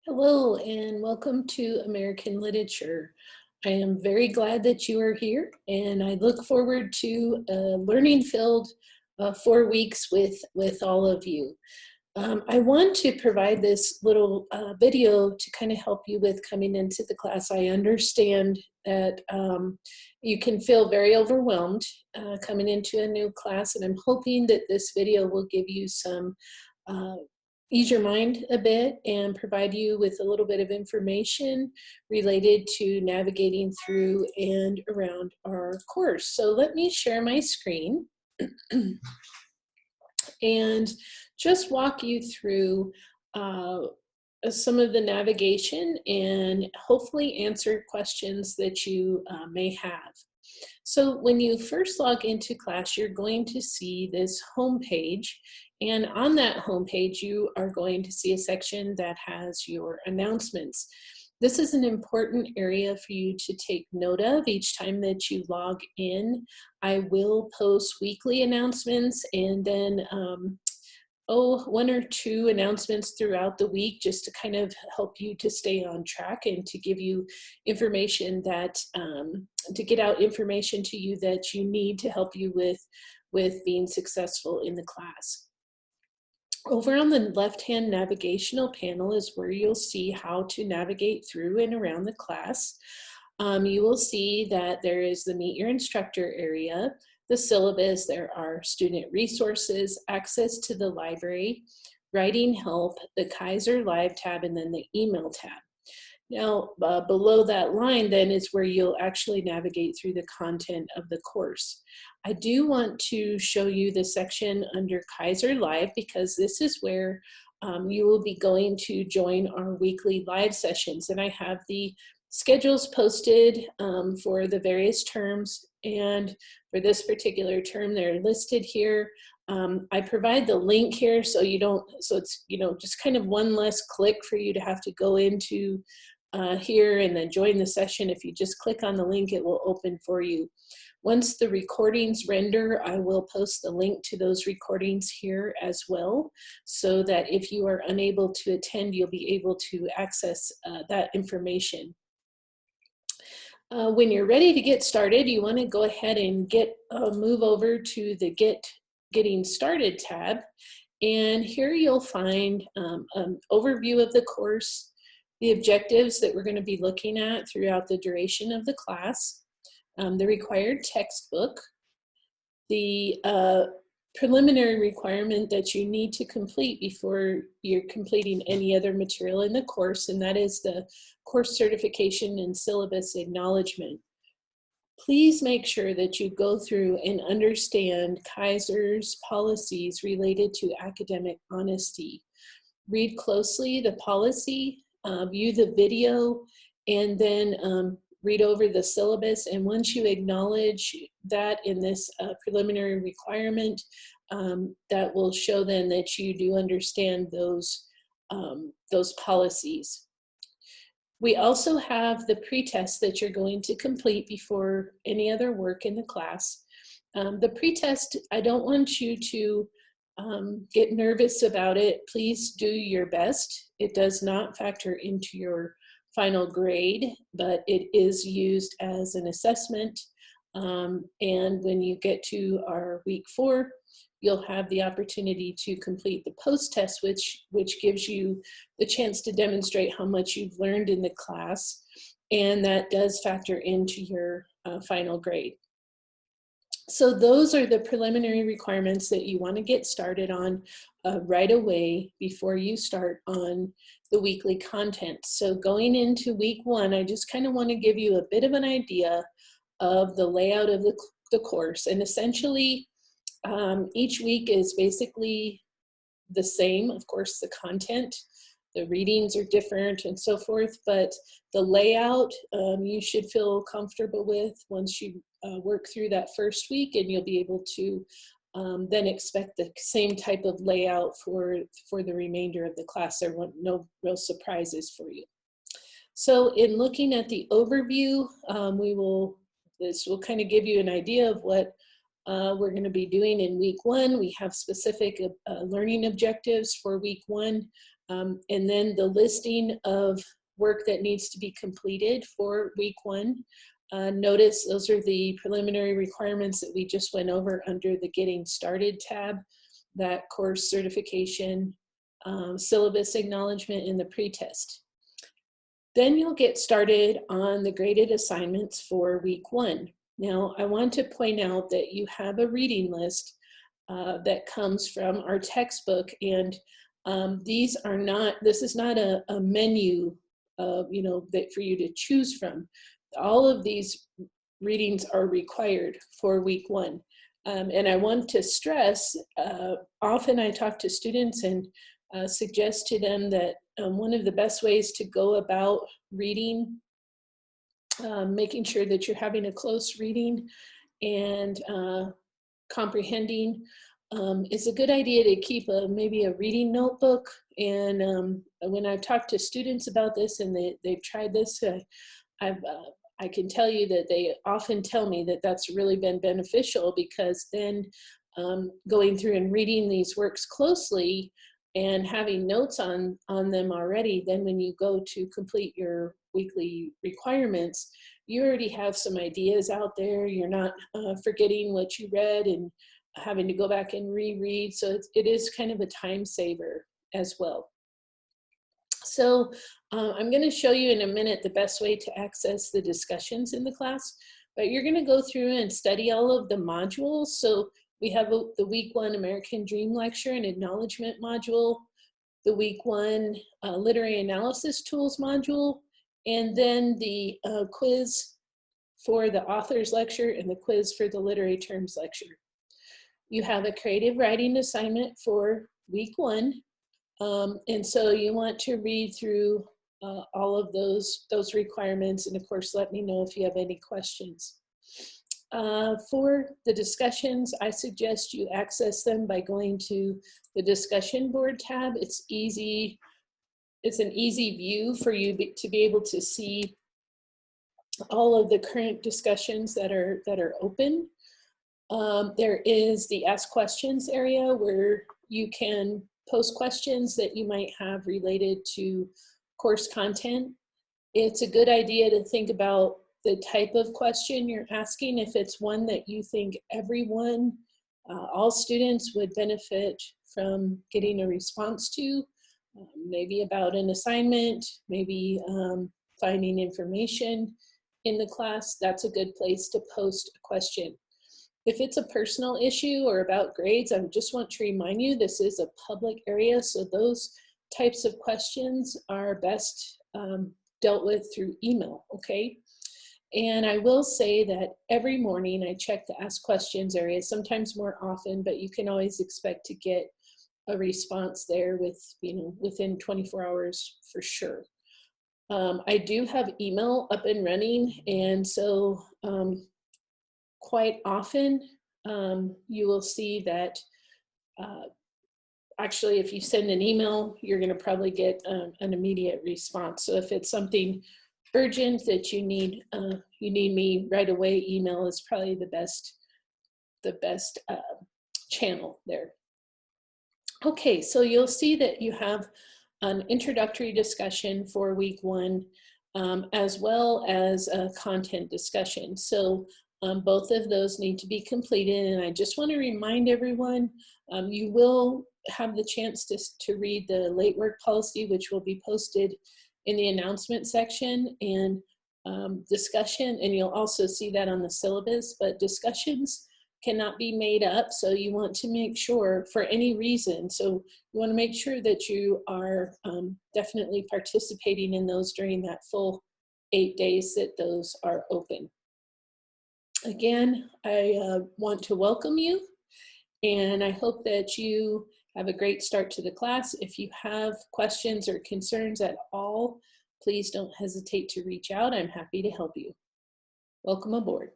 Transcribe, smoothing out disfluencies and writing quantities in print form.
Hello and welcome to American Literature. I am very glad that you are here and I look forward to a learning filled 4 weeks with all of you. I want to provide this little video to kind of help you with coming into the class. I understand that you can feel very overwhelmed coming into a new class, and I'm hoping that this video will give you some uh, ease your mind a bit and provide you with a little bit of information related to navigating through and around our course. So let me share my screen and just walk you through some of the navigation and hopefully answer questions that you may have. So when you first log into class, you're going to see this home page. And on that home page, you are going to see a section that has your announcements. This is an important area for you to take note of each time that you log in. I will post weekly announcements and then one or two announcements throughout the week just to kind of help you to stay on track and to give you information that to get out information to you that you need to help you with being successful in the class. Over on the left-hand navigational panel is where you'll see how to navigate through and around the class. You will see that there is the Meet Your Instructor area, the syllabus, there are student resources, access to the library, writing help, the Kaiser Live tab, and then the email tab. Now, below that line then is where you'll actually navigate through the content of the course. I do want to show you the section under Kaiser Live because this is where you will be going to join our weekly live sessions. And I have the schedules posted for the various terms, and for this particular term they're listed here. I provide the link here so it's just kind of one less click for you to have to go into here and then join the session. If you just click on the link, it will open for you. Once the recordings render, I will post the link to those recordings here as well, so that if you are unable to attend, you'll be able to access that information. When you're ready to get started, you want to go ahead and move over to the Getting Started tab. And here you'll find an overview of the course, the objectives that we're going to be looking at throughout the duration of the class, the required textbook, the preliminary requirement that you need to complete before you're completing any other material in the course, and that is the course certification and syllabus acknowledgement. Please make sure that you go through and understand Kaiser's policies related to academic honesty. Read closely the policy, view the video, and then read over the syllabus. And once you acknowledge that in this preliminary requirement, that will show then that you do understand those policies. We also have the pretest that you're going to complete before any other work in the class. The pretest, I don't want you to get nervous about it. Please do your best. It does not factor into your final grade, but it is used as an assessment. And when you get to our week 4, you'll have the opportunity to complete the post-test, which gives you the chance to demonstrate how much you've learned in the class, and that does factor into your final grade. So those are the preliminary requirements that you want to get started on right away before you start on the weekly content. So going into week 1, I just kind of want to give you a bit of an idea of the layout of the course. And essentially, each week is basically the same. Of course, the content, the readings are different and so forth, but the layout you should feel comfortable with once you work through that first week, and you'll be able to then expect the same type of layout for the remainder of the class. There won't no real surprises for you. So in looking at the overview, this will kind of give you an idea of what we're going to be doing in week 1. We have specific learning objectives for week 1. And then the listing of work that needs to be completed for week 1. Notice those are the preliminary requirements that we just went over under the Getting Started tab, that course certification, syllabus acknowledgement, and the pretest. Then you'll get started on the graded assignments for week 1. Now, I want to point out that you have a reading list that comes from our textbook, and this is not a menu, that for you to choose from. All of these readings are required for week 1. And I want to stress, often I talk to students and suggest to them that one of the best ways to go about reading, making sure that you're having a close reading and comprehending, it's a good idea to keep maybe a reading notebook. And when I've talked to students about this and they've tried this, I can tell you that they often tell me that that's really been beneficial, because then going through and reading these works closely and having notes on them already, then when you go to complete your weekly requirements, you already have some ideas out there. You're not forgetting what you read and having to go back and reread. So it is kind of a time saver as well. So I'm going to show you in a minute the best way to access the discussions in the class, but you're going to go through and study all of the modules. So we have the week 1 American Dream lecture and acknowledgement module, the week 1 literary analysis tools module, and then the quiz for the author's lecture and the quiz for the literary terms lecture. You have a creative writing assignment for week 1. And so you want to read through all of those requirements, and of course, let me know if you have any questions. For the discussions, I suggest you access them by going to the discussion board tab. It's easy. It's an easy view for you to be able to see all of the current discussions that are open. There is the Ask Questions area where you can post questions that you might have related to course content. It's a good idea to think about the type of question you're asking. If it's one that you think everyone, all students would benefit from getting a response to, maybe about an assignment, maybe finding information in the class, that's a good place to post a question. If it's a personal issue or about grades, I just want to remind you this is a public area, so those types of questions are best dealt with through email, okay? And I will say that every morning I check the Ask Questions area, sometimes more often, but you can always expect to get a response there within 24 hours for sure. I do have email up and running, and so quite often you will see that actually if you send an email, you're going to probably get an immediate response. So if it's something urgent that you need me right away, email is probably the best channel there. Okay, so you'll see that you have an introductory discussion for week 1, as well as a content discussion. So both of those need to be completed, and I just want to remind everyone, you will have the chance to read the late work policy, which will be posted in the announcement section, and discussion, and you'll also see that on the syllabus, but discussions cannot be made up, so you want to make sure for any reason, so you want to make sure that you are definitely participating in those during that full 8 days that those are open. Again, I want to welcome you, and I hope that you have a great start to the class. If you have questions or concerns at all, please don't hesitate to reach out. I'm happy to help you. Welcome aboard.